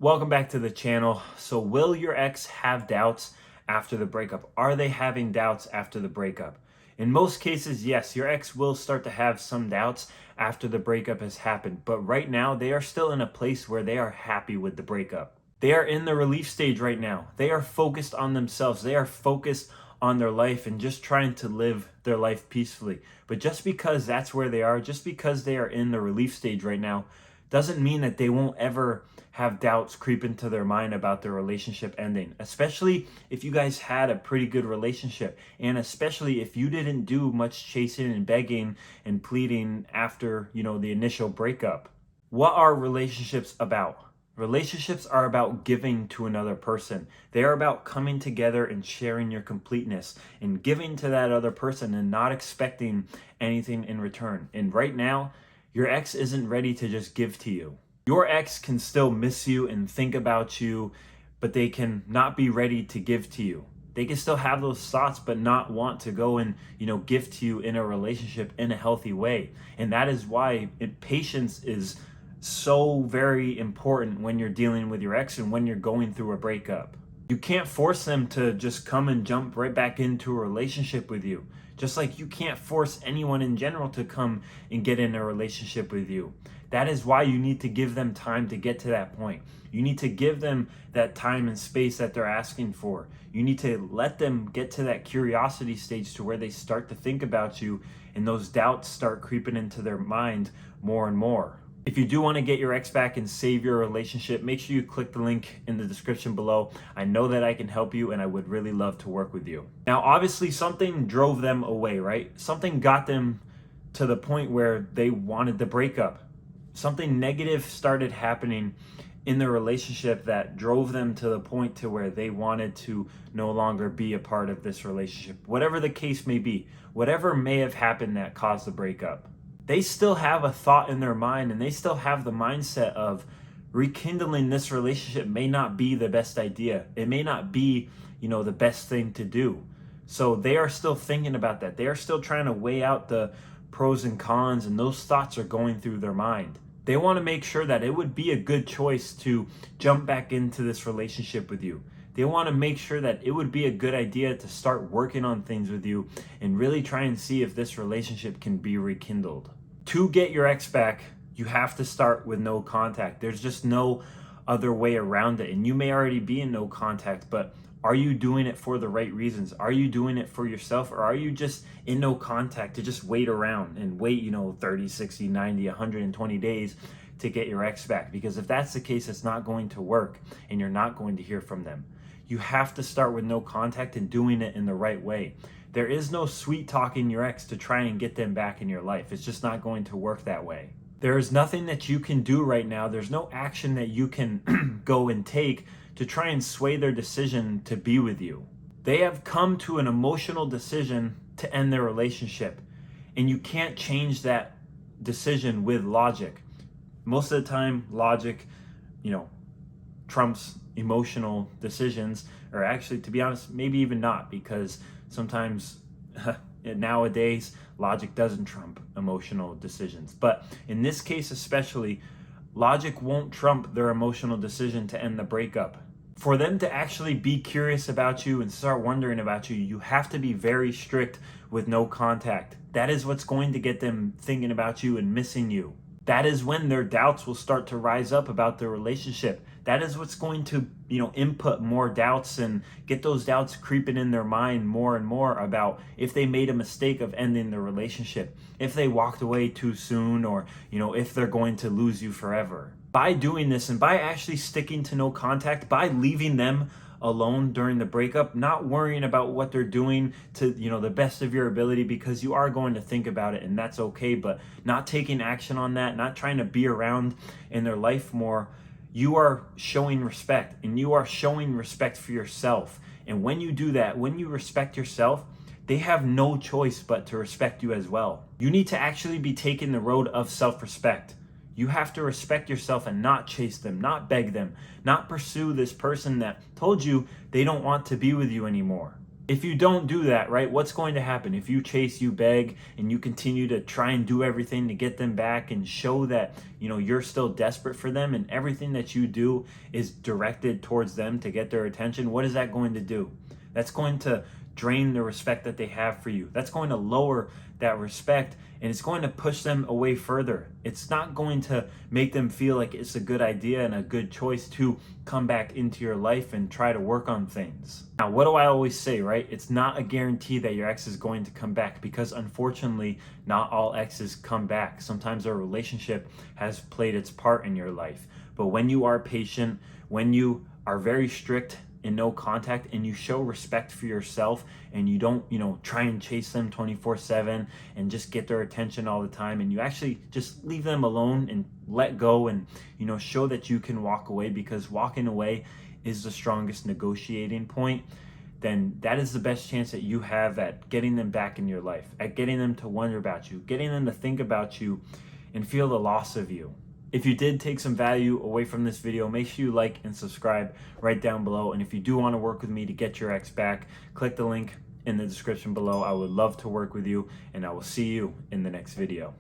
Welcome back to the channel. So will your ex have doubts after the breakup? Are they having doubts after the breakup? In most cases, yes, your ex will start to have some doubts after the breakup has happened. But right now, they are still in a place where they are happy with the breakup. They are in the relief stage right now. They are focused on themselves. They are focused on their life and just trying to live their life peacefully. But just because that's where they are, just because they are in the relief stage right now, doesn't mean that they won't ever have doubts creep into their mind about their relationship ending, especially if you guys had a pretty good relationship, and especially if you didn't do much chasing and begging and pleading after, the initial breakup. What are relationships about? Relationships are about giving to another person. They are about coming together and sharing your completeness and giving to that other person and not expecting anything in return. And right now, your ex isn't ready to just give to you. Your ex can still miss you and think about you, but they can not be ready to give to you. They can still have those thoughts, but not want to go and, give to you in a relationship in a healthy way. And that is why patience is so very important when you're dealing with your ex and when you're going through a breakup. You can't force them to just come and jump right back into a relationship with you. Just like you can't force anyone in general to come and get in a relationship with you. That is why you need to give them time to get to that point. You need to give them that time and space that they're asking for. You need to let them get to that curiosity stage to where they start to think about you and those doubts start creeping into their mind more and more. If you do want to get your ex back and save your relationship, make sure you click the link in the description below. I know that I can help you and I would really love to work with you. Now, obviously something drove them away, right? Something got them to the point where they wanted to break up. Something negative started happening in the relationship that drove them to the point to where they wanted to no longer be a part of this relationship. Whatever the case may be, whatever may have happened that caused the breakup. They still have a thought in their mind and they still have the mindset of rekindling this relationship may not be the best idea. It may not be, the best thing to do. So they are still thinking about that. They are still trying to weigh out the pros and cons, and those thoughts are going through their mind. They want to make sure that it would be a good choice to jump back into this relationship with you. They want to make sure that it would be a good idea to start working on things with you and really try and see if this relationship can be rekindled. To get your ex back, you have to start with no contact. There's just no other way around it. And you may already be in no contact, but are you doing it for the right reasons? Are you doing it for yourself, or are you just in no contact to just wait around and wait, 30, 60, 90, 120 days to get your ex back? Because if that's the case, it's not going to work and you're not going to hear from them. You have to start with no contact and doing it in the right way. There is no sweet talking your ex to try and get them back in your life. It's just not going to work that way. There is nothing that you can do right now. There's no action that you can go and take to try and sway their decision to be with you. They have come to an emotional decision to end their relationship, and you can't change that decision with logic. Most of the time, logic, trumps emotional decisions, or actually, to be honest, maybe even not, because sometimes nowadays logic doesn't trump emotional decisions. But in this case especially, logic won't trump their emotional decision to end the breakup. For them to actually be curious about you and start wondering about you, you have to be very strict with no contact. That is what's going to get them thinking about you and missing you. That is when their doubts will start to rise up about the relationship. That is what's going to, input more doubts and get those doubts creeping in their mind more and more about if they made a mistake of ending the relationship, if they walked away too soon, or, if they're going to lose you forever. By doing this and by actually sticking to no contact, by leaving them alone during the breakup, not worrying about what they're doing to, the best of your ability, because you are going to think about it and that's okay, but not taking action on that, not trying to be around in their life more, you are showing respect, and you are showing respect for yourself. And when you do that, when you respect yourself, they have no choice but to respect you as well. You need to actually be taking the road of self-respect. You have to respect yourself and not chase them, not beg them, not pursue this person that told you they don't want to be with you anymore. If you don't do that, right, what's going to happen? If you chase, you beg, and you continue to try and do everything to get them back and show that, you're still desperate for them and everything that you do is directed towards them to get their attention, what is that going to do? That's going to drain the respect that they have for you. That's going to lower that respect, and it's going to push them away further. It's not going to make them feel like it's a good idea and a good choice to come back into your life and try to work on things. Now, what do I always say, right? It's not a guarantee that your ex is going to come back, because unfortunately, not all exes come back. Sometimes a relationship has played its part in your life. But when you are patient, when you are very strict and no contact, and you show respect for yourself, and you don't try and chase them 24/7 and just get their attention all the time, and you actually just leave them alone and let go, and show that you can walk away, because walking away is the strongest negotiating point, then that is the best chance that you have at getting them back in your life, at getting them to wonder about you, getting them to think about you and feel the loss of you. If you did take some value away from this video, make sure you like and subscribe right down below. And if you do want to work with me to get your ex back, click the link in the description below. I would love to work with you, and I will see you in the next video.